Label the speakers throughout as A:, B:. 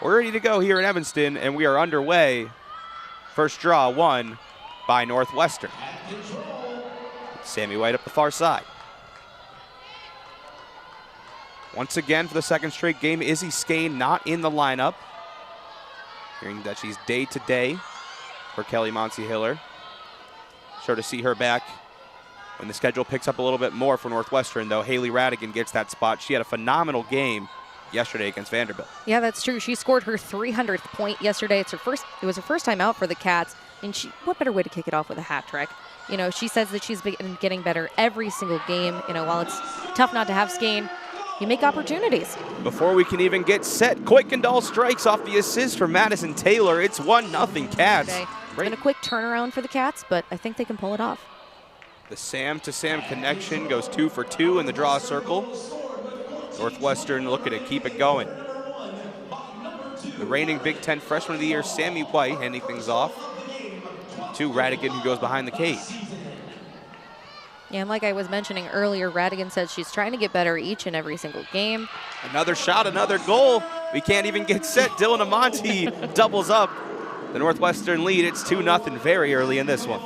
A: We're ready to go here in Evanston, and we are underway. First draw won by Northwestern. Sammy White up the far side. Once again, for the second straight game, Izzy Skane not in the lineup. Hearing that she's day-to-day for Kelly Monty-Hiller. Sure to see her back when the schedule picks up a little bit more for Northwestern, though. Haley Radigan gets that spot. She had a phenomenal game yesterday against Vanderbilt.
B: Yeah, that's true. She scored her 300th point yesterday. It was her first time out for the Cats, and what better way to kick it off with a hat trick? You know, she says that she's been getting better every single game. You know, while it's tough not to have Skane, you make opportunities.
A: Before we can even get set, Kuykendall strikes off the assist from Madison Taylor. It's 1-0 Cats.
B: It's been a quick turnaround for the Cats, but I think they can pull it off.
A: The Sam-to-Sam connection goes 2 for 2 in the draw circle. Northwestern looking to keep it going. The reigning Big Ten Freshman of the Year, Sammy White, handing things off to Radigan, who goes behind the cage.
B: Yeah, and like I was mentioning earlier, Radigan says she's trying to get better each and every single game.
A: Another shot, another goal. We can't even get set. Dylan Amonte doubles up the Northwestern lead. It's 2-0 very early in this one.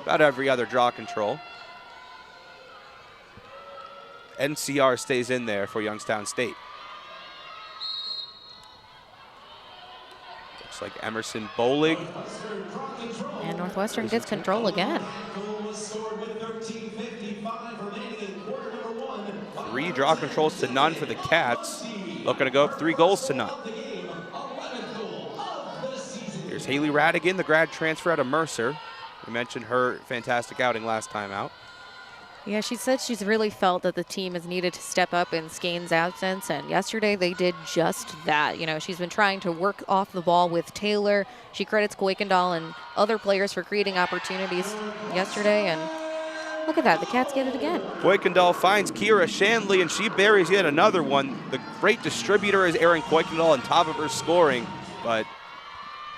A: About every other draw control. NCR stays in there for Youngstown State. Looks like Emerson Bolig.
B: And Northwestern gets control again.
A: 3 draw controls to none for the Cats. Looking to go up 3 goals to none. Here's Haley Radigan, the grad transfer out of Mercer. We mentioned her fantastic outing last time out.
B: Yeah, she said she's really felt that the team has needed to step up in Skane's absence, and yesterday they did just that. You know, she's been trying to work off the ball with Taylor. She credits Kuykendall and other players for creating opportunities yesterday, and look at that, the Cats get it again.
A: Kuykendall finds Kira Shanley, and she buries yet another one. The great distributor is Aaron Kuykendall on top of her scoring, but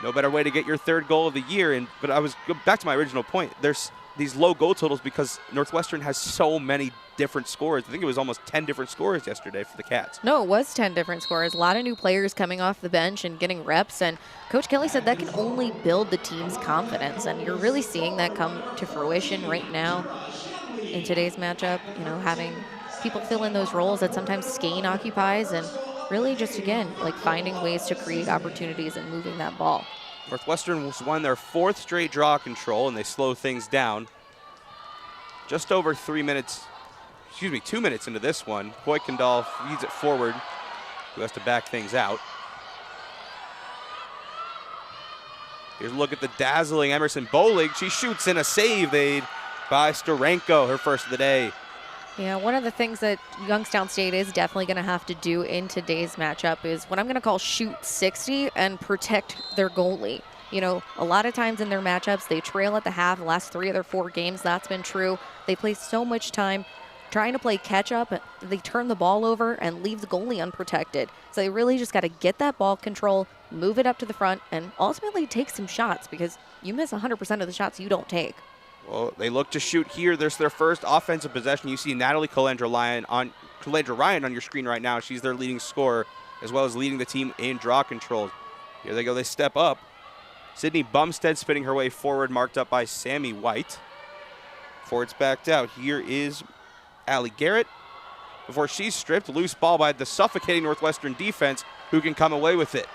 A: no better way to get your 3rd goal of the year. But I was back to my original point. There's these low goal totals because Northwestern has so many different scorers. I think it was almost 10 different scorers yesterday for the Cats.
B: No, it was 10 different scorers. A lot of new players coming off the bench and getting reps. And Coach Kelly said that can only build the team's confidence. And you're really seeing that come to fruition right now in today's matchup. You know, having people fill in those roles that sometimes Skane occupies, and really just, again, like finding ways to create opportunities and moving that ball.
A: Northwestern won their 4th straight draw control, and they slow things down. Just over 2 minutes into this one. Kuykendall feeds it forward, who has to back things out. Here's a look at the dazzling Emerson Bolig. She shoots in a save made by Starenko, her first of the day.
B: Yeah, one of the things that Youngstown State is definitely going to have to do in today's matchup is what I'm going to call shoot 60 and protect their goalie. You know, a lot of times in their matchups, they trail at the half. The last 3 of their 4 games, that's been true. They play so much time trying to play catch up. They turn the ball over and leave the goalie unprotected. So they really just got to get that ball control, move it up to the front, and ultimately take some shots, because you miss 100% of the shots you don't take.
A: Well, they look to shoot here. There's their first offensive possession. You see Natalie Calandra Ryan on your screen right now. She's their leading scorer, as well as leading the team in draw controls. Here they go. They step up. Sydney Bumstead spinning her way forward, marked up by Sammy White. Before it's backed out, here is Allie Garrett. Before she's stripped, loose ball by the suffocating Northwestern defense, who can come away with it.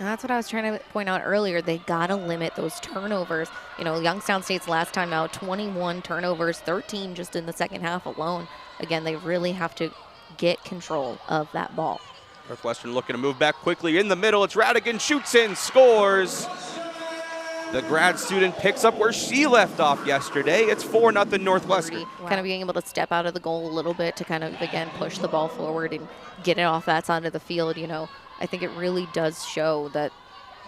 B: And that's what I was trying to point out earlier. They got to limit those turnovers. You know, Youngstown State's last time out, 21 turnovers, 13 just in the second half alone. Again, they really have to get control of that ball.
A: Northwestern looking to move back quickly in the middle. It's Radigan, shoots in, scores. The grad student picks up where she left off yesterday. It's 4-0 Northwestern.
B: Kind of being able to step out of the goal a little bit to kind of, again, push the ball forward and get it off that side of the field. You know, I think it really does show that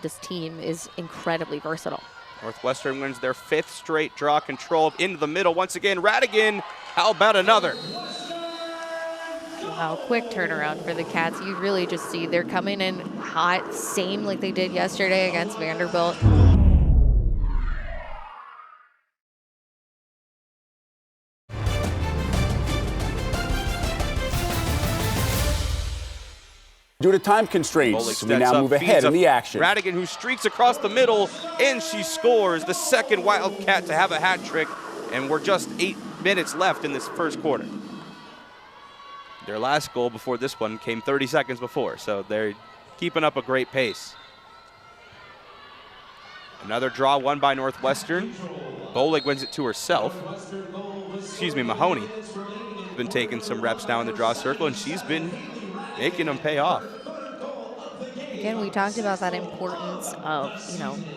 B: this team is incredibly versatile.
A: Northwestern wins their 5th straight draw control into the middle. Once again, Radigan, how about another?
B: Wow, quick turnaround for the Cats. You really just see they're coming in hot, same like they did yesterday against Vanderbilt.
C: Due to time
A: Bollig
C: constraints, we
A: steps
C: now
A: up,
C: move
A: feeds
C: ahead in
A: up
C: the action.
A: Radigan, who streaks across the middle, and she scores the second Wildcat to have a hat trick, and we're just 8 minutes left in this first quarter. Their last goal before this one came 30 seconds before, so they're keeping up a great pace. Another draw won by Northwestern. Bollig wins it to herself. Excuse me, Mahoney has been taking some reps now in the draw circle, and she's been making them pay off.
B: Again, we talked about that importance of,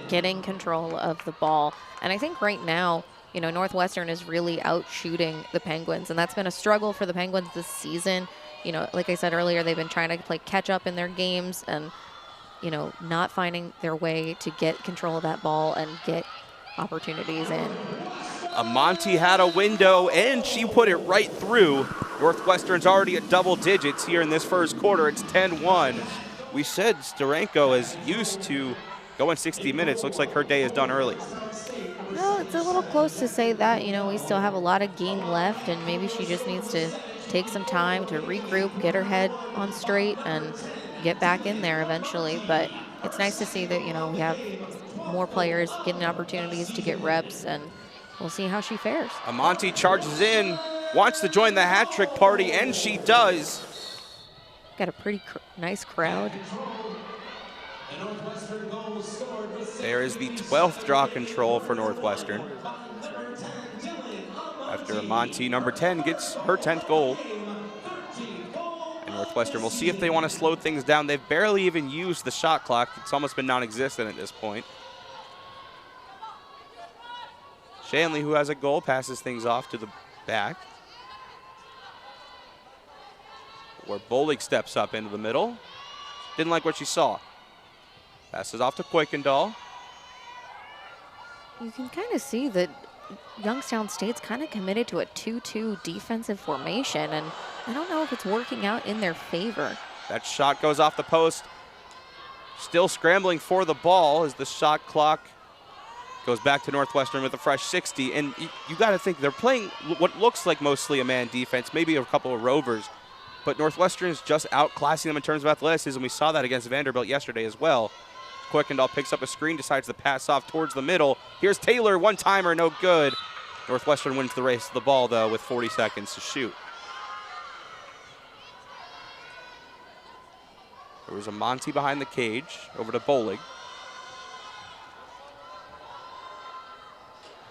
B: getting control of the ball. And I think right now, Northwestern is really out shooting the Penguins, and that's been a struggle for the Penguins this season. Like I said earlier, they've been trying to play catch up in their games and, not finding their way to get control of that ball and get opportunities in.
A: Monty had a window, and she put it right through. Northwestern's already at double digits here in this first quarter. It's 10-1. We said Steranko is used to going 60 minutes. Looks like her day is done early.
B: Well, it's a little close to say that. We still have a lot of game left, and maybe she just needs to take some time to regroup, get her head on straight, and get back in there eventually. But it's nice to see that, we have more players getting opportunities to get reps, and we'll see how she fares.
A: Monty charges in, wants to join the hat trick party, and she does.
B: Got a pretty nice crowd.
A: There is the 12th draw control for Northwestern. After Monty, number 10, gets her 10th goal. And Northwestern, we'll see if they want to slow things down. They've barely even used the shot clock. It's almost been non-existent at this point. Shanley, who has a goal, passes things off to the back, where Bollig steps up into the middle. Didn't like what she saw. Passes off to Kuykendall.
B: You can kind of see that Youngstown State's kind of committed to a 2-2 defensive formation, and I don't know if it's working out in their favor.
A: That shot goes off the post. Still scrambling for the ball as the shot clock goes back to Northwestern with a fresh 60. And you got to think they're playing what looks like mostly a man defense, maybe a couple of rovers. But Northwestern is just outclassing them in terms of athleticism. We saw that against Vanderbilt yesterday as well. Kuykendall picks up a screen, decides to pass off towards the middle. Here's Taylor, one-timer, no good. Northwestern wins the race to the ball, though, with 40 seconds to shoot. There was a Monty behind the cage, over to Bollig,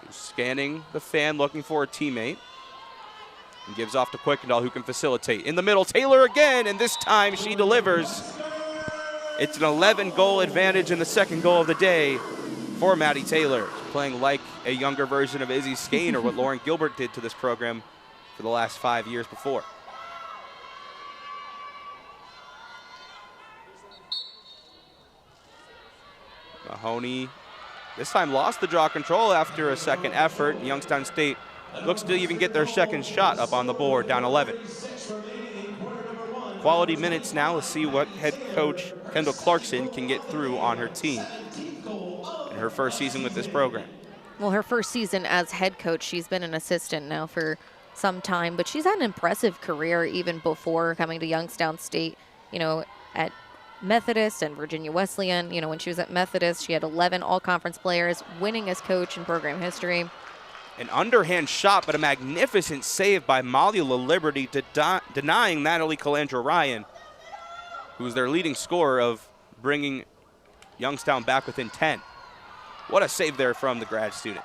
A: who's scanning the fan, looking for a teammate. And gives off to Kuykendall, who can facilitate. In the middle, Taylor again, and this time she delivers. It's an 11-goal advantage in the second goal of the day for Maddie Taylor, playing like a younger version of Izzy Skane or what Lauren Gilbert did to this program for the last 5 years before. Mahoney this time lost the draw control after a second effort. Youngstown State looks to even get their second shot up on the board, down 11. Quality minutes now. Let's see what head coach Kendall Clarkson can get through on her team in her first season with this program.
B: Well, her first season as head coach, she's been an assistant now for some time, but she's had an impressive career even before coming to Youngstown State, at Methodist and Virginia Wesleyan. When she was at Methodist, she had 11 all-conference players, winning as coach in program history.
A: An underhand shot, but a magnificent save by Molly LaLiberty, denying Natalie Calandra-Ryan, who's their leading scorer, of bringing Youngstown back within 10. What a save there from the grad student.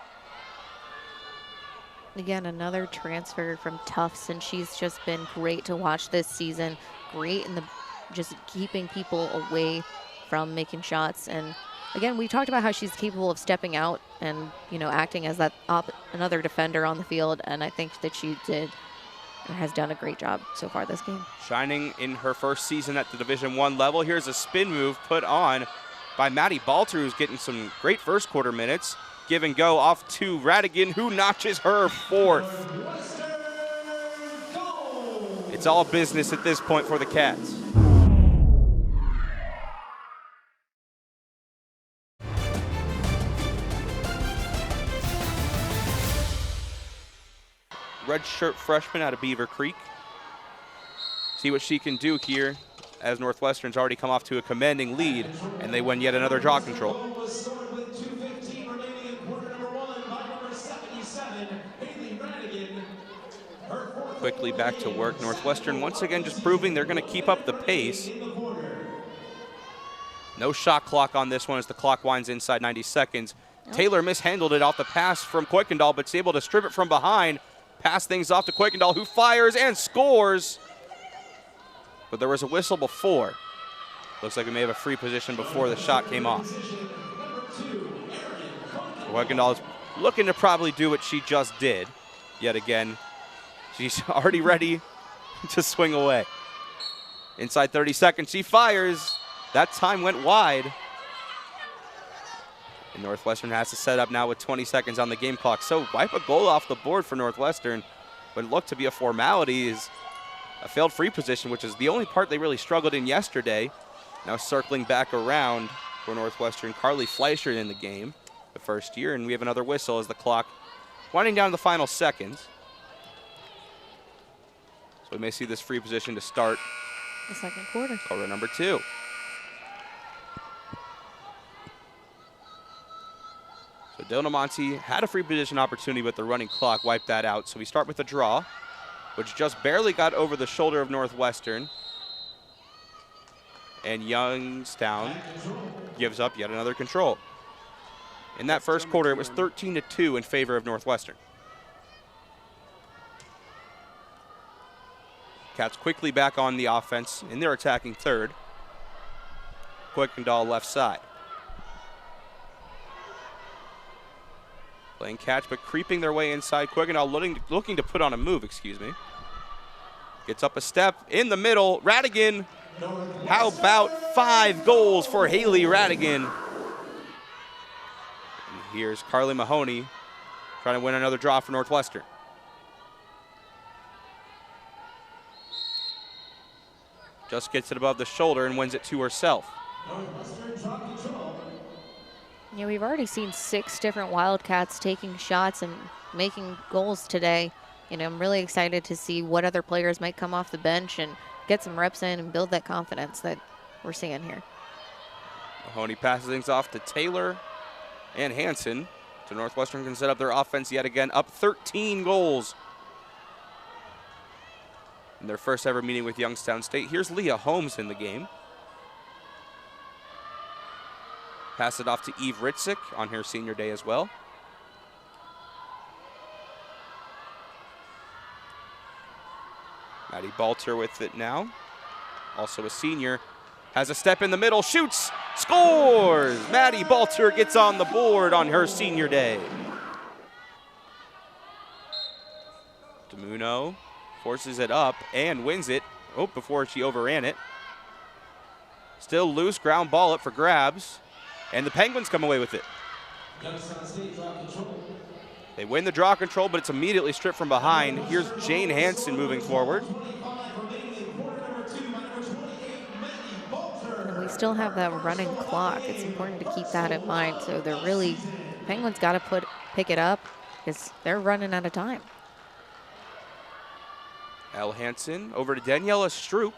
B: Again, another transfer from Tufts, and she's just been great to watch this season. Great in just keeping people away from making shots. And again, we talked about how she's capable of stepping out and, acting as that another defender on the field. And I think that she has done a great job so far this game.
A: Shining in her first season at the Division I level. Here's a spin move put on by Maddie Balter, who's getting some great first quarter minutes. Give and go off to Radigan, who notches her fourth. It's all business at this point for the Cats. Redshirt freshman out of Beaver Creek. See what she can do here as Northwestern's already come off to a commanding lead, and they win yet another draw control. Quickly back to work. Northwestern once again just proving they're going to keep up the pace. No shot clock on this one as the clock winds inside 90 seconds. Taylor mishandled it off the pass from Kuykendall, but is able to strip it from behind. Pass things off to Kuykendall, who fires and scores. But there was a whistle before. Looks like we may have a free position before the shot came off. Kuykendall is looking to probably do what she just did. Yet again, she's already ready to swing away. Inside 30 seconds, she fires. That time went wide. And Northwestern has to set up now with 20 seconds on the game clock. So wipe a goal off the board for Northwestern. What looked to be a formality is a failed free position, which is the only part they really struggled in yesterday. Now circling back around for Northwestern, Carly Fleischer in the game the first year. And we have another whistle as the clock winding down to the final seconds. So we may see this free position to start
B: the second quarter.
A: Quarter number 2. So Donamonte had a free position opportunity, but the running clock wiped that out. So we start with a draw, which just barely got over the shoulder of Northwestern. And Youngstown gives up yet another control. In that first quarter, it was 13-2 in favor of Northwestern. Cats quickly back on the offense in their attacking third. Kuykendall left side. Playing catch, but creeping their way inside. Kuykendall looking to put on a move, excuse me. Gets up a step in the middle. Radigan, how about 5 goals for Haley Radigan? And here's Carly Mahoney trying to win another draw for Northwestern. Just gets it above the shoulder and wins it to herself.
B: Yeah, we've already seen 6 different Wildcats taking shots and making goals today. You know, I'm really excited to see what other players might come off the bench and get some reps in and build that confidence that we're seeing here.
A: Mahoney passes things off to Taylor and Hansen. So Northwestern can set up their offense yet again, up 13 goals in their first ever meeting with Youngstown State. Here's Leah Holmes in the game. Pass it off to Eve Ritzik on her senior day as well. Maddie Balter with it now. Also a senior. Has a step in the middle, shoots, scores! Maddie Balter gets on the board on her senior day. DeMuno forces it up and wins it. Oh, before she overran it. Still loose, ground ball up for grabs. And the Penguins come away with it. They win the draw control, but it's immediately stripped from behind. Here's Jane Hansen moving forward.
B: And we still have that running clock. It's important to keep that in mind. So they're really, Penguins got to pick it up because they're running out of time.
A: Elle Hansen over to Daniela Stroop.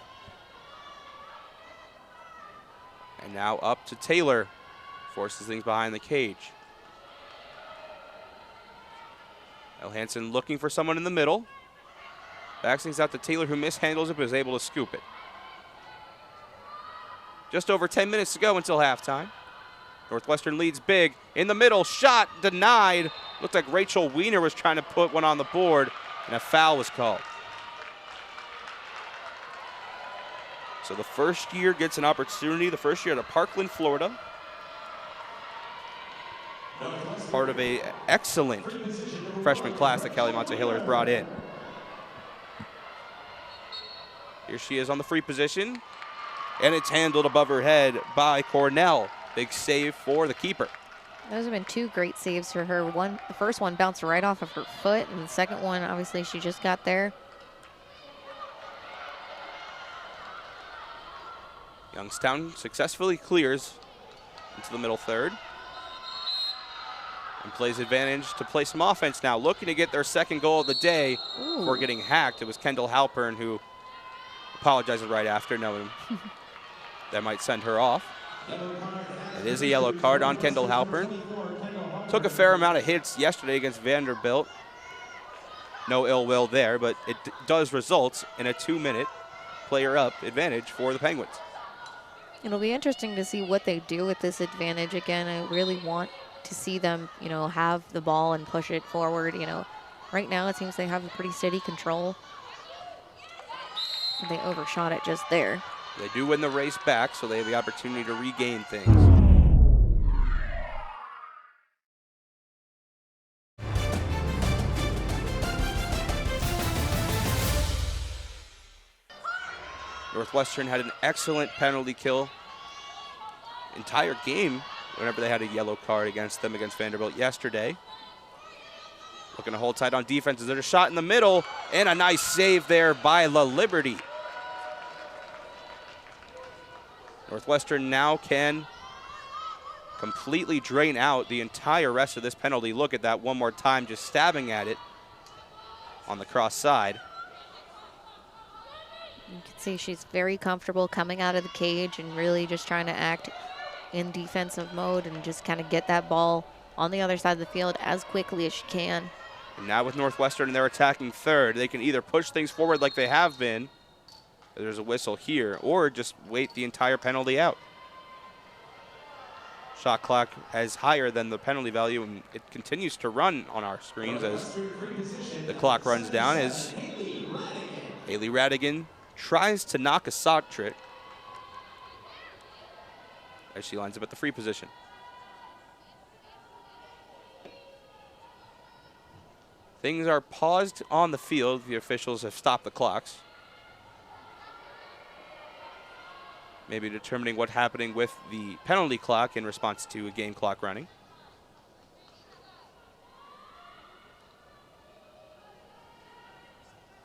A: And now up to Taylor. Forces things behind the cage. Elle Hansen looking for someone in the middle. Backs things out to Taylor, who mishandles it but is able to scoop it. Just over 10 minutes to go until halftime. Northwestern leads big. In the middle, shot denied. Looked like Rachel Wiener was trying to put one on the board, and a foul was called. So the first year gets an opportunity, the first year at Parkland, Florida. Part of a excellent freshman class that Kelly Montehiller has brought in. Here she is on the free position, and it's handled above her head by Cornell. Big save for the keeper.
B: Those have been 2 great saves for her. The first one bounced right off of her foot, and the second one, obviously, she just got there.
A: Youngstown successfully clears into the middle third. And plays advantage to play some offense now. Looking to get their second goal of the day before getting hacked. It was Kendall Halpern who apologizes right after, knowing that might send her off. It is a yellow card on Kendall Halpern. Took a fair amount of hits yesterday against Vanderbilt. No ill will there, but it does result in a 2-minute player up advantage for the Penguins.
B: It'll be interesting to see what they do with this advantage. Again, I really want to see them, have the ball and push it forward. Right now it seems they have a pretty steady control. They overshot it just there.
A: They do win the race back, so they have the opportunity to regain things. Northwestern had an excellent penalty kill entire game whenever they had a yellow card against them against Vanderbilt yesterday. Looking to hold tight on defense. There's a shot in the middle and a nice save there by La Liberty. Northwestern now can completely drain out the entire rest of this penalty. Look at that one more time, just stabbing at it on the cross side.
B: You can see she's very comfortable coming out of the cage and really just trying to act in defensive mode and just kind of get that ball on the other side of the field as quickly as she can.
A: And now with Northwestern and their attacking third, they can either push things forward like they have been, there's a whistle here, or just wait the entire penalty out. Shot clock is higher than the penalty value, and it continues to run on our screens as the clock runs down as Haley Radigan tries to knock a sock trick as she lines up at the free position. Things are paused on the field. The officials have stopped the clocks. Maybe determining what's happening with the penalty clock in response to a game clock running.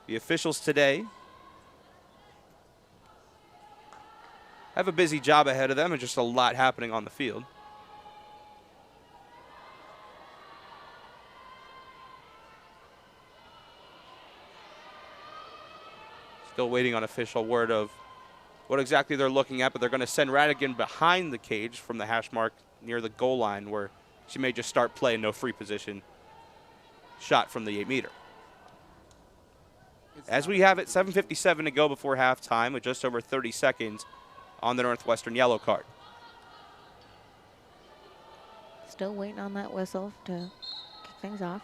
A: The officials today have a busy job ahead of them and just a lot happening on the field. Still waiting on official word of what exactly they're looking at, but they're going to send Radigan behind the cage from the hash mark near the goal line where she may just start play in no free position shot from the 8-meter. As we have it, 7:57 to go before halftime with just over 30 seconds on the Northwestern yellow card.
B: Still waiting on that whistle to kick things off.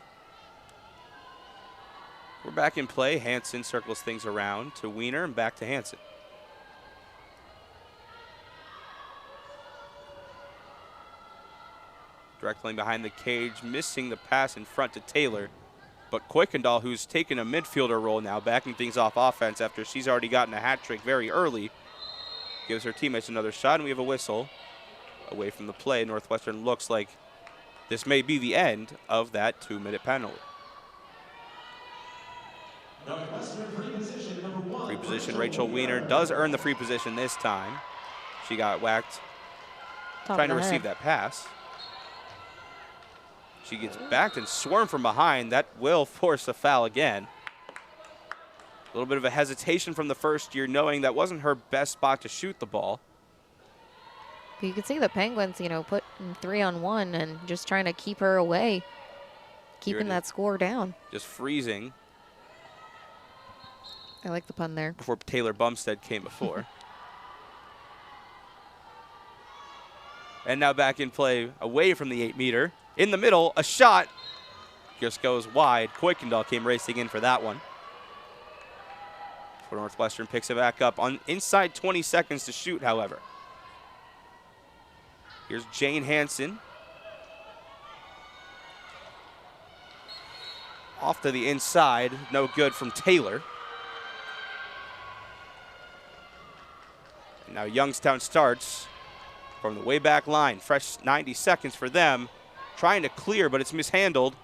A: We're back in play. Hansen circles things around to Wiener and back to Hansen. Direct lane behind the cage, missing the pass in front to Taylor. But Kuykendall, who's taken a midfielder role now, backing things off offense after she's already gotten a hat trick very early, gives her teammates another shot, and we have a whistle away from the play. Northwestern looks like this may be the end of that 2-minute penalty. Free position, Rachel Wiener does earn the free position this time. She got whacked trying to receive that pass. She gets backed and swarmed from behind. That will force a foul again. A little bit of a hesitation from the first year, knowing that wasn't her best spot to shoot the ball.
B: But you can see the Penguins, put in 3-on-1 and just trying to keep her away, keeping that score down.
A: Just freezing.
B: I like the pun there.
A: Before Taylor Bumstead came before. And now back in play away from the 8-meter. In the middle, a shot. Just goes wide. Kuykendall came racing in for that one. Northwestern picks it back up on inside 20 seconds to shoot, however. Here's Jane Hansen. Off to the inside. No good from Taylor. And now Youngstown starts from the way back line. Fresh 90 seconds for them. Trying to clear, but it's mishandled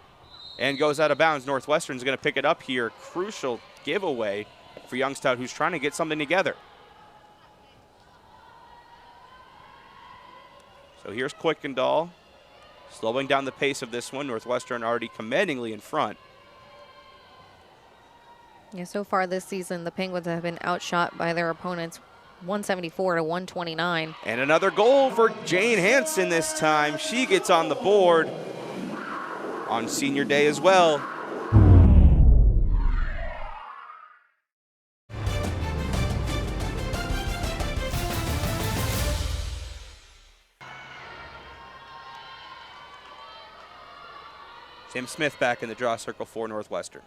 A: and goes out of bounds. Northwestern's going to pick it up here. Crucial giveaway for Youngstown, who's trying to get something together. So here's Kuykendall slowing down the pace of this one. Northwestern already commandingly in front.
B: Yeah, so far this season, the Penguins have been outshot by their opponents 174 to 129.
A: And another goal for Jane Hansen this time. She gets on the board on senior day as well. Tim Smith back in the draw circle for Northwestern.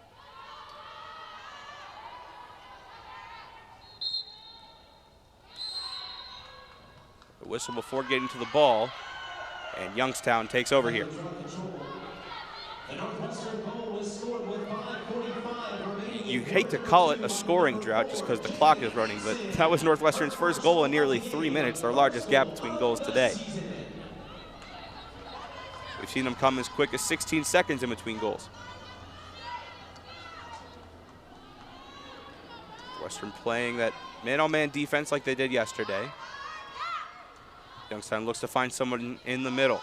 A: The whistle before getting to the ball, and Youngstown takes over here. You hate to call it a scoring drought just because the clock is running, but that was Northwestern's first goal in nearly 3 minutes, their largest gap between goals today. We've seen them come as quick as 16 seconds in between goals. Western playing that man-on-man defense like they did yesterday. Youngstown looks to find someone in the middle.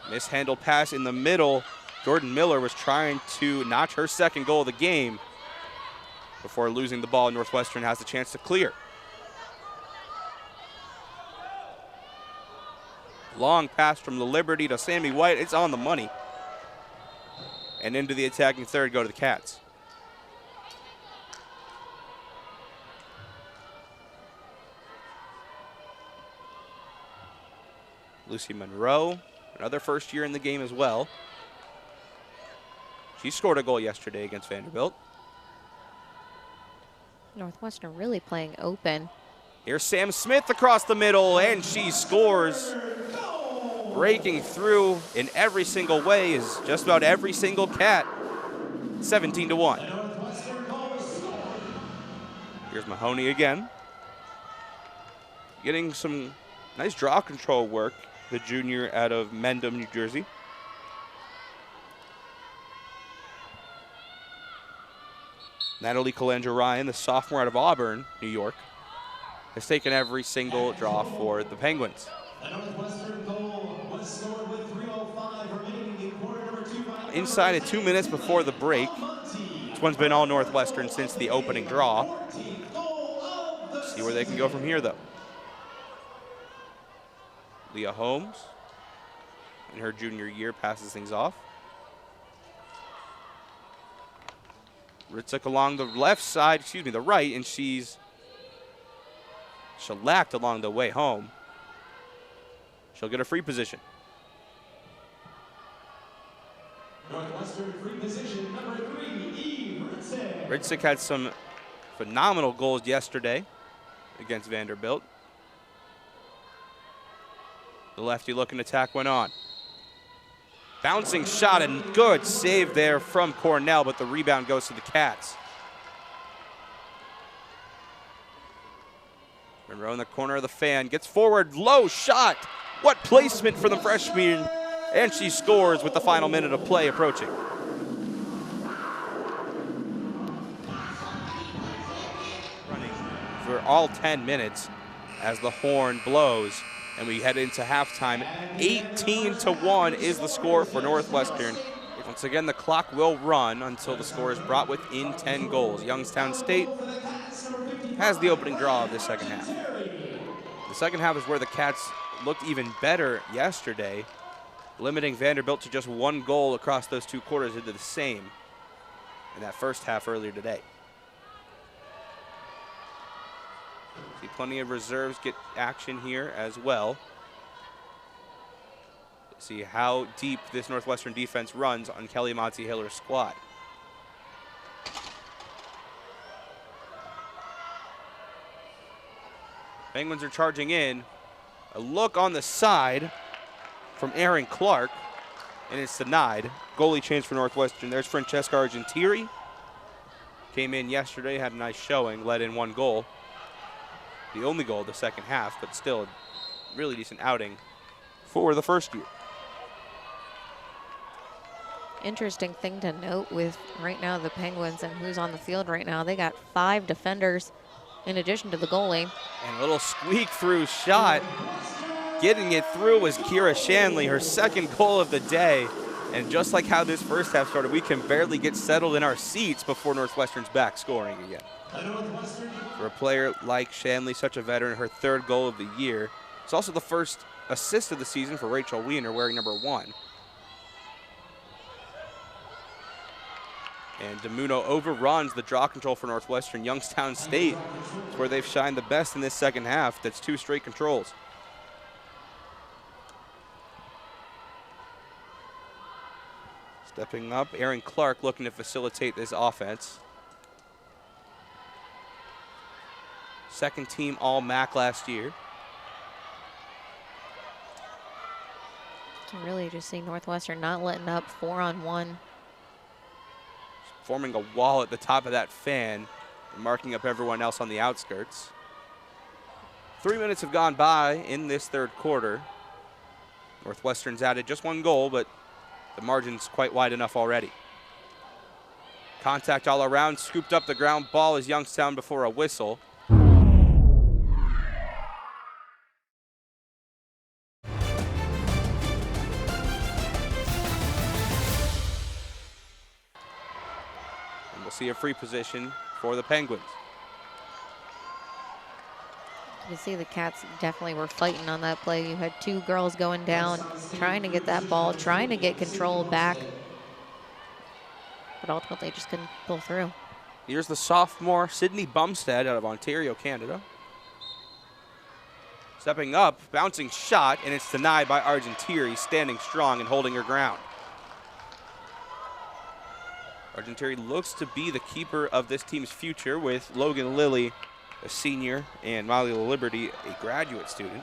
A: Mishandled pass in the middle. Jordan Miller was trying to notch her second goal of the game before losing the ball. Northwestern has the chance to clear. Long pass from the Liberty to Sammy White. It's on the money. And into the attacking third go to the Cats. Lucy Monroe, another first year in the game as well. She scored a goal yesterday against Vanderbilt.
B: Northwestern really playing open.
A: Here's Sam Smith across the middle, and she scores. Breaking through in every single way is just about every single Cat. 17 to 1. Here's Mahoney again. Getting some nice draw control work, the junior out of Mendham, New Jersey. Natalie Calandra-Ryan, the sophomore out of Auburn, New York, has taken every single draw for the Penguins. Inside of 2 minutes before the break. This one's been all Northwestern since the opening draw. See where they can go from here, though. Leah Holmes, in her junior year, passes things off. Ritzik along the left side, the right, and she's shellacked along the way home. She'll get a free position.
C: Northwestern free position number 3, Ritzik.
A: Ritzik had some phenomenal goals yesterday against Vanderbilt. The lefty looking attack went on. Bouncing shot and good save there from Cornell, but the rebound goes to the Cats. Monroe in the corner of the fan, gets forward, low shot. What placement for the freshman, and she scores with the final minute of play approaching. Running for all 10 minutes as the horn blows. And we head into halftime. 18 to 1 is the score for Northwestern. Once again, the clock will run until the score is brought within 10 goals. Youngstown State has the opening draw of the second half. The second half is where the Cats looked even better yesterday, limiting Vanderbilt to just 1 goal across those 2 quarters. Into the same in that first half earlier today. See plenty of reserves get action here as well. See how deep this Northwestern defense runs on Kelly Monty-Hiller's squad. Penguins are charging in. A look on the side from Aaron Clark, and it's denied. Goalie change for Northwestern. There's Francesca Argentieri. Came in yesterday, had a nice showing, led in 1 goal. The only goal of the second half, but still a really decent outing for the first year.
B: Interesting thing to note with right now the Penguins and who's on the field right now. They got 5 defenders in addition to the goalie.
A: And a little squeak through shot Getting it through was Kira Shanley, her second goal of the day. And just like how this first half started, we can barely get settled in our seats before Northwestern's back scoring again. For a player like Shanley, such a veteran, her third goal of the year. It's also the first assist of the season for Rachel Wiener, wearing number 1. And DeMuno overruns the draw control for Northwestern. Youngstown State is where they've shined the best in this second half. That's 2 straight controls. Stepping up, Aaron Clark looking to facilitate this offense. Second team All-MAC last year.
B: Can really just see Northwestern not letting up 4-on-1.
A: Forming a wall at the top of that fan and marking up everyone else on the outskirts. 3 minutes have gone by in this third quarter. Northwestern's added just 1 goal, but the margin's quite wide enough already. Contact all around, scooped up the ground ball is Youngstown before a whistle. And we'll see a free position for the Penguins.
B: You see the Cats definitely were fighting on that play. You had 2 girls going down, trying to get that ball, trying to get control back. But ultimately just couldn't pull through.
A: Here's the sophomore, Sydney Bumstead out of Ontario, Canada. Stepping up, bouncing shot, and it's denied by Argentieri, standing strong and holding her ground. Argentieri looks to be the keeper of this team's future, with Logan Lilly, a senior, and Molly Liberty, a graduate student.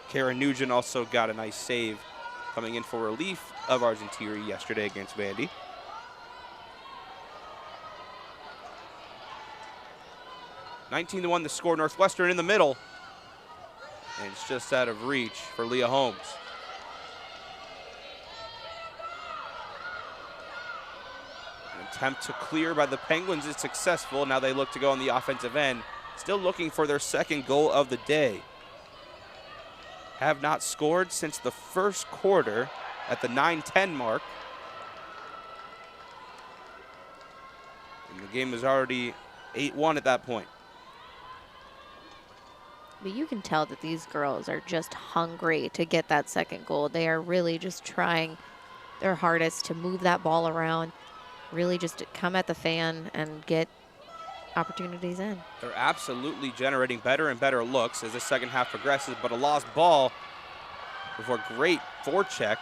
A: Kara Nugent also got a nice save coming in for relief of Argentieri yesterday against Vandy. (19-1) the score. Northwestern in the middle. And it's just out of reach for Leah Holmes. An attempt to clear by the Penguins is successful. Now they look to go on the offensive end. Still looking for their second goal of the day. Have not scored since the first quarter at the 9:10 mark. And the game was already 8-1 at that point.
B: But you can tell that these girls are just hungry to get that second goal. They are really just trying their hardest to move that ball around, really just to come at the fan and get opportunities in.
A: They're absolutely generating better and better looks as the second half progresses, but a lost ball before great forecheck,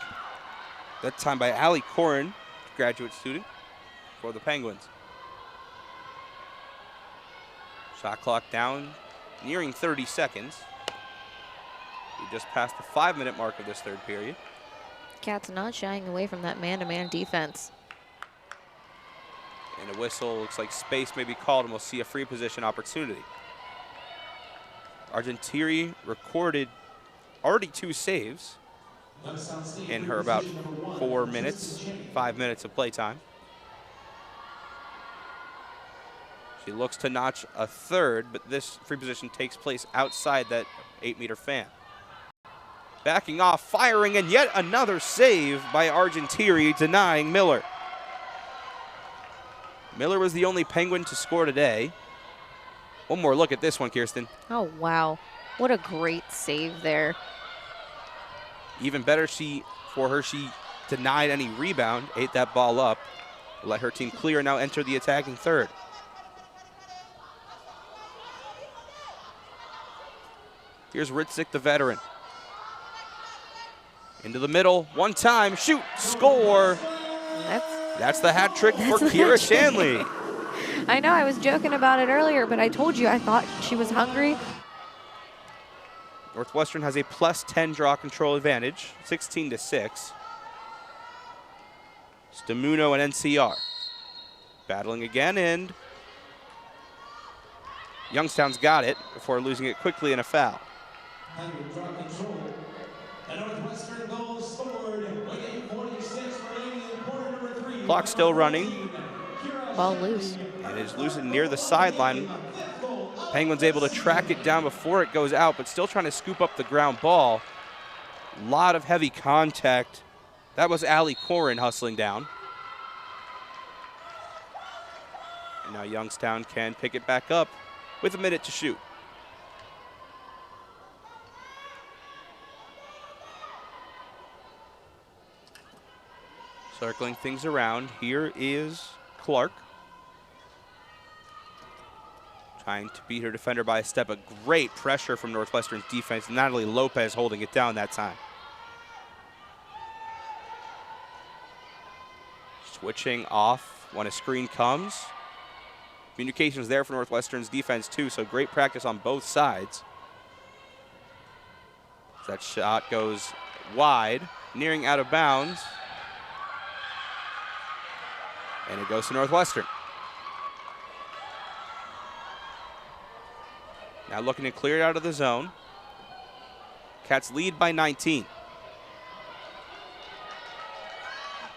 A: that time by Allie Corrin, graduate student, for the Penguins. Shot clock down, nearing 30 seconds. We just passed the 5-minute mark of this third period.
B: Cats not shying away from that man-to-man defense.
A: And a whistle, looks like space may be called, and we'll see a free position opportunity. Argentieri recorded already 2 saves in her about 4 minutes, 5 minutes of play time. She looks to notch a third, but this free position takes place outside that 8-meter fan. Backing off, firing, and yet another save by Argentieri, denying Miller. Miller was the only Penguin to score today. One more look at this one, Kirsten.
B: Oh, wow. What a great save there.
A: Even better for her, she denied any rebound, ate that ball up, let her team clear, and now enter the attacking third. Here's Ritzik, the veteran. Into the middle, one time, shoot, score. That's the hat trick for Kira Shanley.
B: I know, I was joking about it earlier, but I told you I thought she was hungry.
A: Northwestern has a +10 draw control advantage, 16-6. Stamuno and NCR battling again, and Youngstown's got it before losing it quickly in a foul. Clock still running.
B: Ball loose.
A: And is loose near the sideline. Penguins able to track it down before it goes out, but still trying to scoop up the ground ball. A lot of heavy contact. That was Allie Corin hustling down. And now Youngstown can pick it back up with a minute to shoot. Circling things around, here is Clark. Trying to beat her defender by a step. A great pressure from Northwestern's defense. Natalie Lopez holding it down that time. Switching off when a screen comes. Communication's there for Northwestern's defense too, so great practice on both sides. That shot goes wide, nearing out of bounds. And it goes to Northwestern. Now looking to clear it out of the zone. Cats lead by 19.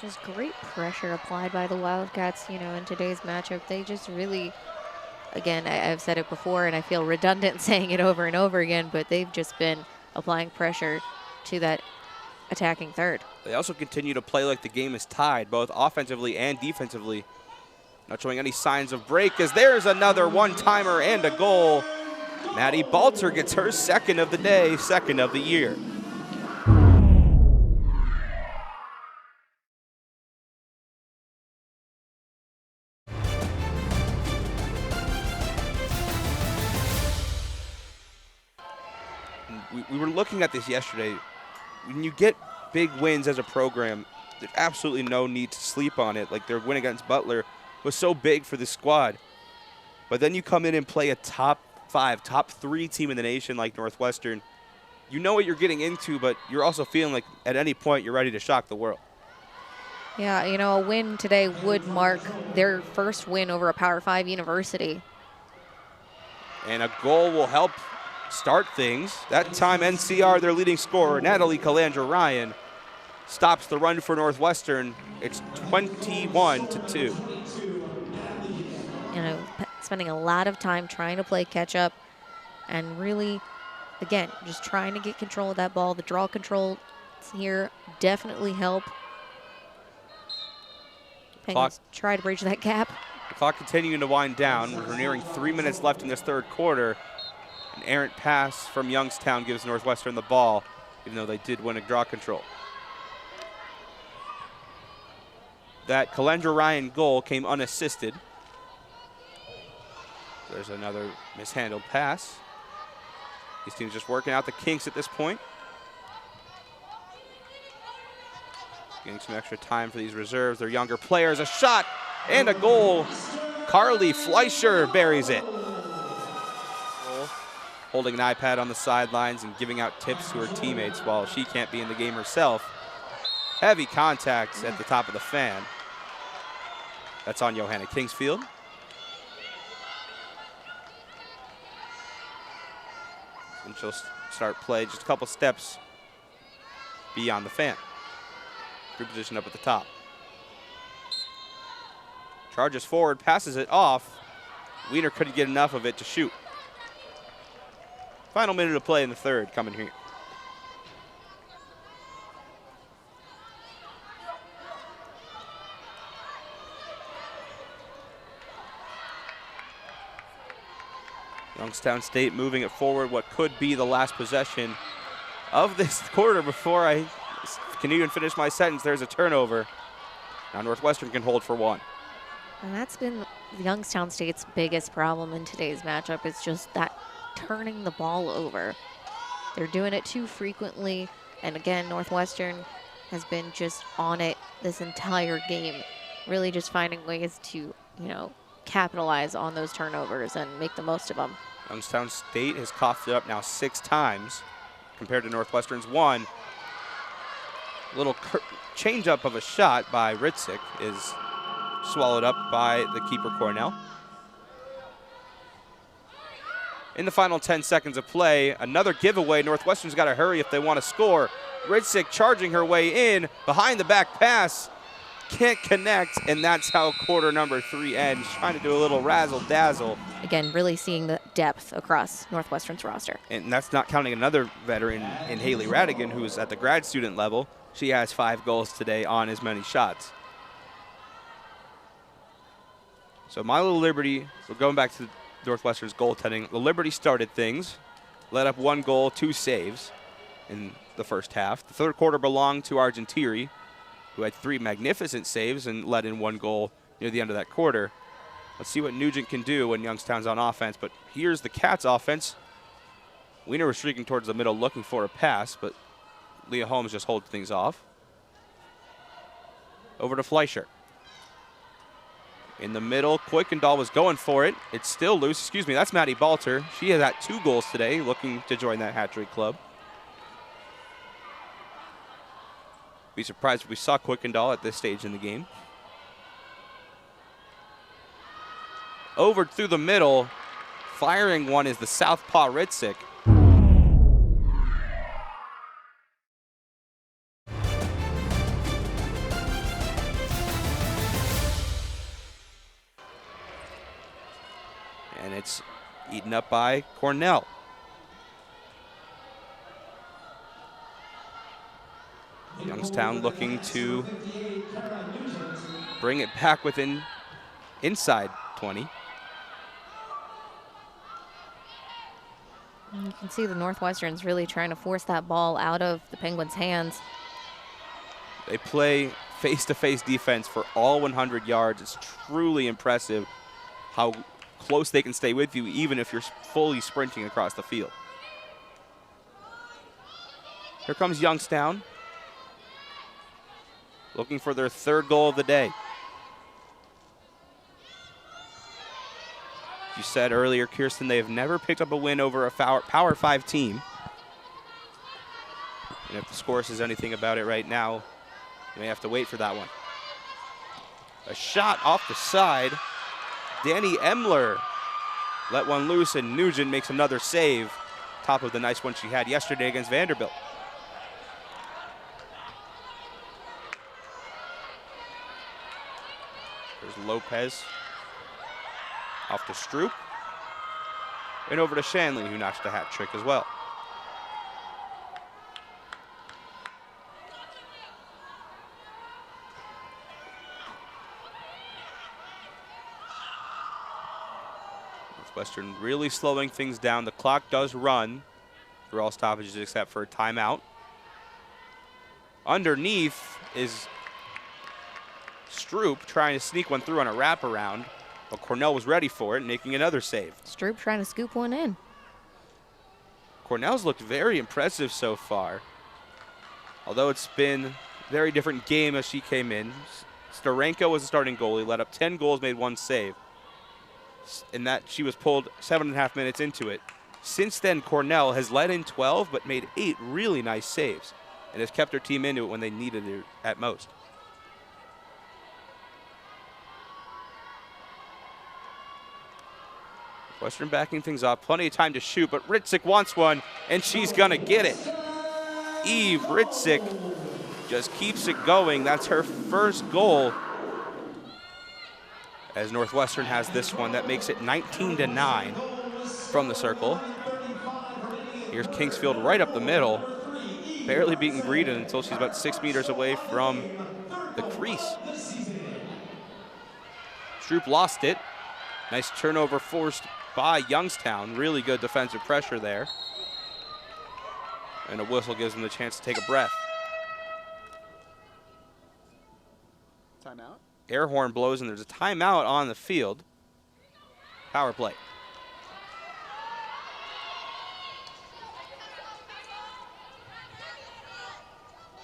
B: Just great pressure applied by the Wildcats, you know, in today's matchup. They just really, again, I've said it before and I feel redundant saying it over and over again, but they've just been applying pressure to that attacking third.
A: They also continue to play like the game is tied, both offensively and defensively. Not showing any signs of break, as there's another one-timer and a goal. Maddie Balter gets her second of the day, second of the year. We were looking at this yesterday. When you get big wins as a program, there's absolutely no need to sleep on it. Like their win against Butler was so big for the squad. But then you come in and play a top 5, top 3 team in the nation like Northwestern. You know what you're getting into, but you're also feeling like at any point you're ready to shock the world.
B: Yeah, you know, a win today would mark their first win over a Power 5 university.
A: And a goal will help start things. That time NCR, their leading scorer, Natalie Calandra-Ryan, stops the run for Northwestern. It's 21-2.
B: You know, spending a lot of time trying to play catch up and really, again, just trying to get control of that ball. The draw control here definitely help. Penguins try to bridge that gap.
A: The clock continuing to wind down. We're nearing 3 minutes left in this third quarter. An errant pass from Youngstown gives Northwestern the ball, even though they did win a draw control. That Calandra-Ryan goal came unassisted. There's another mishandled pass. These teams just working out the kinks at this point. Getting some extra time for these reserves. They're younger players. A shot and a goal. Carly Fleischer buries it. Holding an iPad on the sidelines and giving out tips to her teammates while she can't be in the game herself. Heavy contacts at the top of the fan. That's on Johanna Kingsfield. And she'll start play just a couple steps beyond the fan. Good position up at the top. Charges forward, passes it off. Wiener couldn't get enough of it to shoot. Final minute of play in the third coming here. Youngstown State moving it forward, what could be the last possession of this quarter. Before I can even finish my sentence, there's a turnover. Now Northwestern can hold for one.
B: And that's been Youngstown State's biggest problem in today's matchup, is just that turning the ball over. They're doing it too frequently, and again, Northwestern has been just on it this entire game, really just finding ways to, you know, capitalize on those turnovers and make the most of them.
A: Youngstown State has coughed it up now 6 times compared to Northwestern's 1. Little change up of a shot by Ritzik is swallowed up by the keeper Cornell. In the final 10 seconds of play, another giveaway. Northwestern's got to hurry if they want to score. Ritzik charging her way in, behind the back pass. can't connect, and that's how quarter number 3 ends. Trying to do a little razzle-dazzle.
B: Again, really seeing the depth across Northwestern's roster.
A: And that's not counting another veteran in Haley Radigan, who's at the grad student level. She has 5 goals today on as many shots. So Milo Liberty, we're going back to Northwestern's goaltending. The Liberty started things, let up 1 goal, 2 saves in the first half. The third quarter belonged to Argentiri, who had 3 magnificent saves and let in 1 goal near the end of that quarter. Let's see what Nugent can do when Youngstown's on offense. But here's the Cats' offense. Wiener was streaking towards the middle looking for a pass, but Leah Holmes just holds things off. Over to Fleischer. In the middle, Kuykendall was going for it. It's still loose. Excuse me, that's Maddie Balter. She has had 2 goals today, looking to join that hat-trick club. Be surprised if we saw Kuykendall at this stage in the game. Over through the middle, firing one is the southpaw Ritzik. And it's eaten up by Cornell. Youngstown looking to bring it back within inside 20.
B: You can see the Northwestern's really trying to force that ball out of the Penguins' hands.
A: They play face-to-face defense for all 100 yards. It's truly impressive how close they can stay with you, even if you're fully sprinting across the field. Here comes Youngstown, looking for their 3rd goal of the day. You said earlier, Kirsten, they have never picked up a win over a Power 5 team. And if the score says anything about it right now, you may have to wait for that one. A shot off the side. Danny Emler let one loose, and Nugent makes another save, top of the nice one she had yesterday against Vanderbilt. There's Lopez. Off to Stroop. And over to Shanley, who notched a hat trick as well. Northwestern really slowing things down. The clock does run through all stoppages except for a timeout. Underneath is Stroop trying to sneak one through on a wraparound. But Cornell was ready for it, making another save.
B: Stroop trying to scoop one in.
A: Cornell's looked very impressive so far. Although it's been a very different game as she came in. Starenko was the starting goalie, let up 10 goals, made 1 save. And that she was pulled 7.5 minutes into it. Since then, Cornell has let in 12, but made 8 really nice saves. And has kept her team into it when they needed it at most. Western backing things up, plenty of time to shoot, but Ritzik wants one, and she's gonna get it. Eve Ritzik just keeps it going. That's her 1st goal. As Northwestern has this one, that makes it 19-9 from the circle. Here's Kingsfield right up the middle, barely beating greeted until she's about 6 meters away from the crease. Stroop lost it. Nice turnover forced by Youngstown. Really good defensive pressure there. And a whistle gives them the chance to take a breath.
D: Timeout.
A: Air horn blows and there's a timeout on the field. Power play.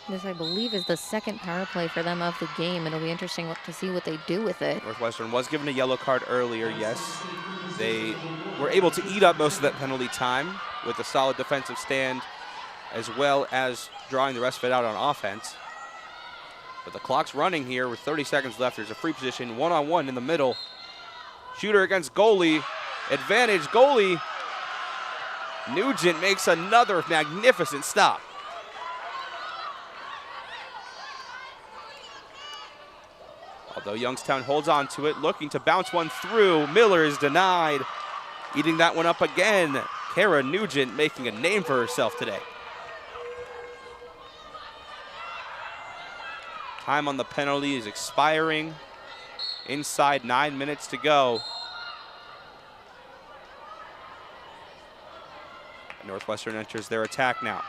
B: This, I believe, is the 2nd power play for them of the game. It'll be interesting to see what they do with it.
A: Northwestern was given a yellow card earlier, yes. They were able to eat up most of that penalty time with a solid defensive stand, as well as drawing the rest of it out on offense. But the clock's running here with 30 seconds left. There's a free position, 1-on-1 in the middle. Shooter against goalie, advantage goalie. Nugent makes another magnificent stop. Although Youngstown holds on to it, looking to bounce one through. Miller is denied. Eating that one up again. Kara Nugent making a name for herself today. Time on the penalty is expiring. Inside 9 minutes to go. Northwestern enters their attack now.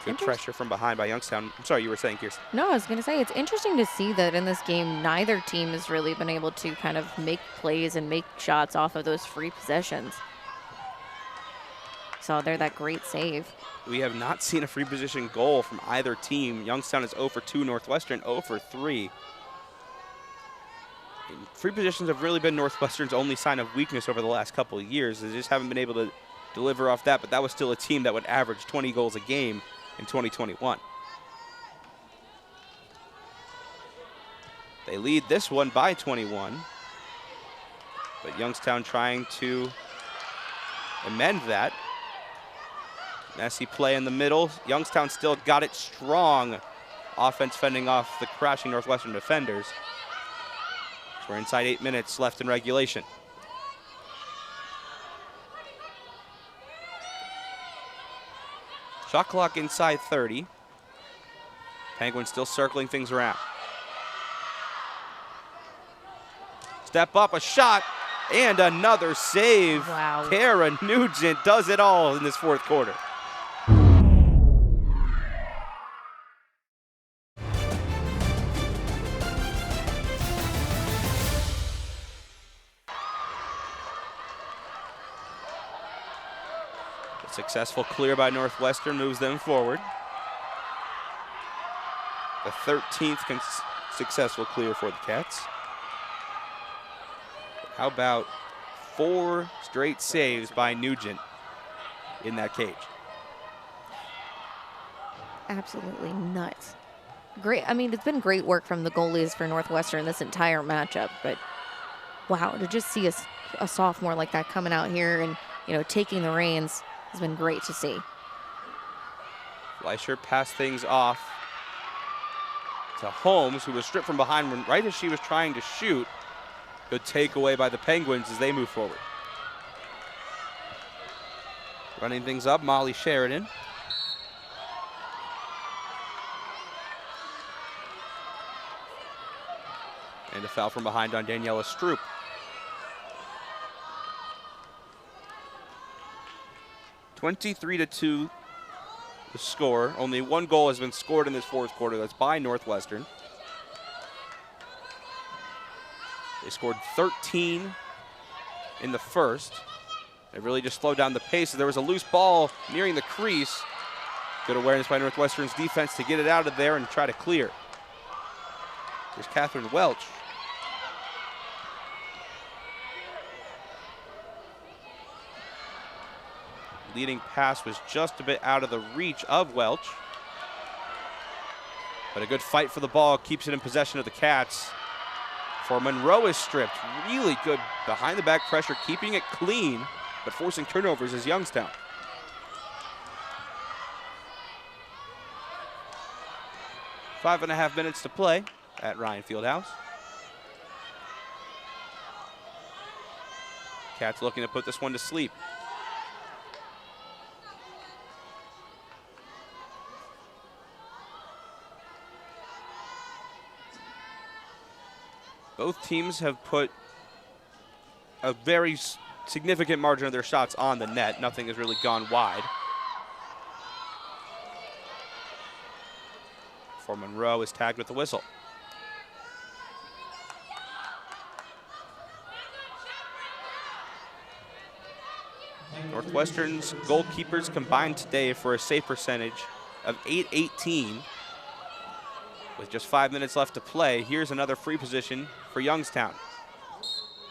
A: Good pressure from behind by Youngstown. I'm sorry, you were saying, Kirsten.
B: No, I was going to say, it's interesting to see that in this game, neither team has really been able to kind of make plays and make shots off of those free possessions. So they're that great save.
A: We have not seen a free position goal from either team. Youngstown is 0 for 2, Northwestern 0 for 3. And free positions have really been Northwestern's only sign of weakness over the last couple of years. They just haven't been able to deliver off that, but that was still a team that would average 20 goals a game in 2021. They lead this one by 21, but Youngstown trying to amend that. Messy play in the middle. Youngstown still got it strong. Offense fending off the crashing Northwestern defenders. So we're inside 8 minutes left in regulation. Shot clock inside 30. Penguins still circling things around. Step up, a shot, and another save.
B: Wow.
A: Kara Nugent does it all in this fourth quarter. Successful clear by Northwestern moves them forward. The 13th successful clear for the Cats. How about 4 straight saves by Nugent in that cage?
B: Absolutely nuts. Great. I mean, it's been great work from the goalies for Northwestern this entire matchup, but wow, to just see a sophomore like that coming out here and, you know, taking the reins has been great to see.
A: Fleischer passed things off to Holmes, who was stripped from behind when right as she was trying to shoot. Good takeaway by the Penguins as they move forward. Running things up, Molly Sheridan. And a foul from behind on Daniela Stroop. (23-2) the score. Only one goal has been scored in this fourth quarter. That's by Northwestern. They scored 13 in the first. They really just slowed down the pace. There was a loose ball nearing the crease. Good awareness by Northwestern's defense to get it out of there and try to clear. Here's Catherine Welch. Leading pass was just a bit out of the reach of Welch. But a good fight for the ball keeps it in possession of the Cats. For Monroe is stripped. Really good behind the back pressure, keeping it clean, but forcing turnovers is Youngstown. Five and a half minutes to play at Ryan Fieldhouse. Cats looking to put this one to sleep. Both teams have put a very significant margin of their shots on the net. Nothing has really gone wide. For Monroe is tagged with the whistle. Northwestern's goalkeepers combined today for a save percentage of .818. With just 5 minutes left to play, here's another free position for Youngstown.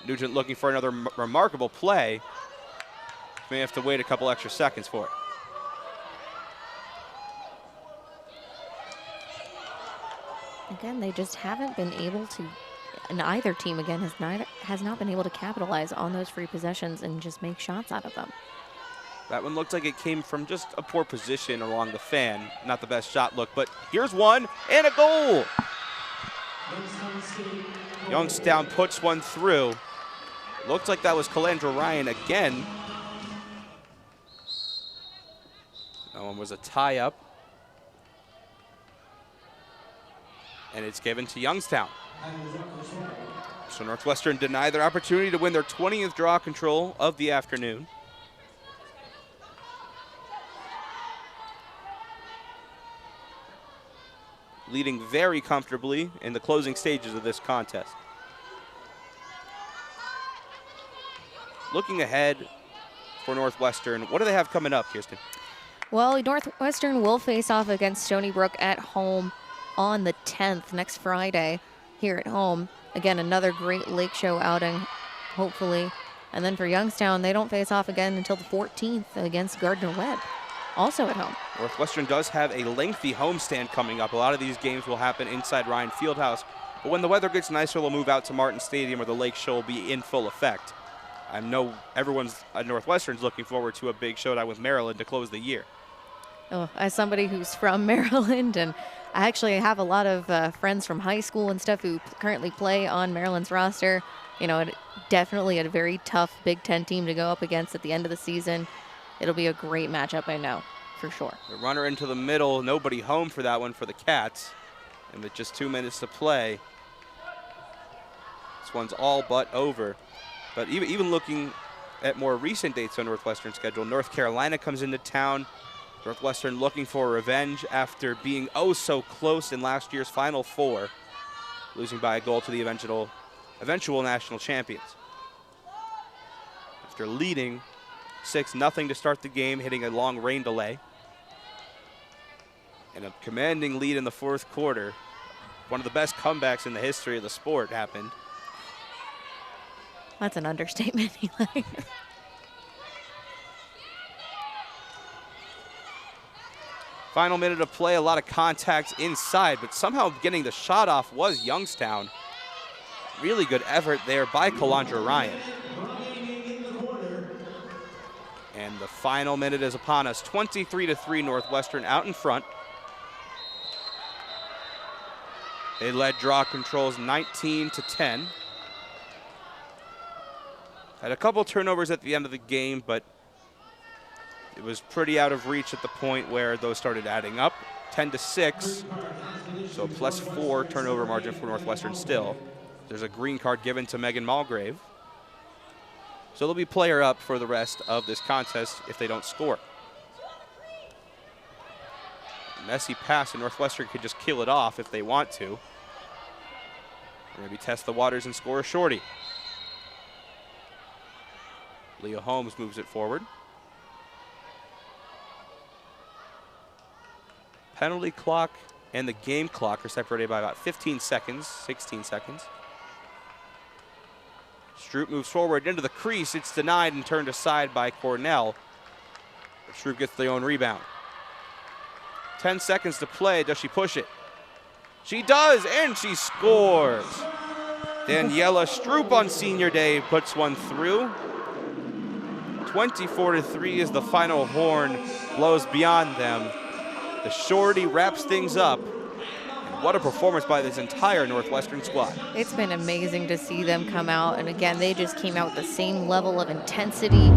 A: Nugent looking for another remarkable play. May have to wait a couple extra seconds for it.
B: Again, they just haven't been able to, and either team again has not been able to capitalize on those free possessions and just make shots out of them.
A: That one looked like it came from just a poor position along the fan. Not the best shot look, but here's one and a goal. Youngstown puts one through. Looks like that was Kalendra Ryan again. That one was a tie-up. And it's given to Youngstown. So Northwestern deny their opportunity to win their 20th draw control of the afternoon. Leading very comfortably in the closing stages of this contest. Looking ahead for Northwestern, what do they have coming up, Kirsten?
B: Well, Northwestern will face off against Stony Brook at home on the 10th, next Friday, here at home. Again, another great Lake Show outing, hopefully. And then for Youngstown, they don't face off again until the 14th against Gardner-Webb, also at home.
A: Northwestern does have a lengthy homestand coming up. A lot of these games will happen inside Ryan Fieldhouse. But when the weather gets nicer, they'll move out to Martin Stadium where the Lake Show will be in full effect. I know everyone's at Northwestern's looking forward to a big showdown with Maryland to close the year.
B: Oh, as somebody who's from Maryland, and I actually have a lot of friends from high school and stuff who currently play on Maryland's roster. You know, definitely a very tough Big Ten team to go up against at the end of the season. It'll be a great matchup, I know, for sure.
A: The runner into the middle, nobody home for that one for the Cats. And with just 2 minutes to play, this one's all but over. But even looking at more recent dates on Northwestern's schedule, North Carolina comes into town. Northwestern looking for revenge after being oh so close in last year's Final Four, losing by a goal to the eventual national champions. After leading 6-0 to start the game, hitting a long rain delay. And a commanding lead in the fourth quarter. One of the best comebacks in the history of the sport happened.
B: That's an understatement, Eli.
A: Final minute of play, a lot of contacts inside, but somehow getting the shot off was Youngstown. Really good effort there by Kalendra Ryan. And the final minute is upon us. 23-3 Northwestern out in front. They led draw controls 19-10. Had a couple turnovers at the end of the game, but it was pretty out of reach at the point where those started adding up. 10-6, so +4 turnover margin for Northwestern still. There's a green card given to Megan Mulgrave. So they'll be player up for the rest of this contest if they don't score. Messy pass, and Northwestern could just kill it off if they want to. Or maybe test the waters and score a shorty. Leah Holmes moves it forward. Penalty clock and the game clock are separated by about 15 seconds, 16 seconds. Stroop moves forward into the crease. It's denied and turned aside by Cornell. But Stroop gets the own rebound. 10 seconds to play. Does she push it? She does, and she scores. Daniela Stroop on senior day puts one through. 24-3 as the final horn blows beyond them. The shorty wraps things up. And what a performance by this entire Northwestern squad.
B: It's been amazing to see them come out. And again, they just came out with the same level of intensity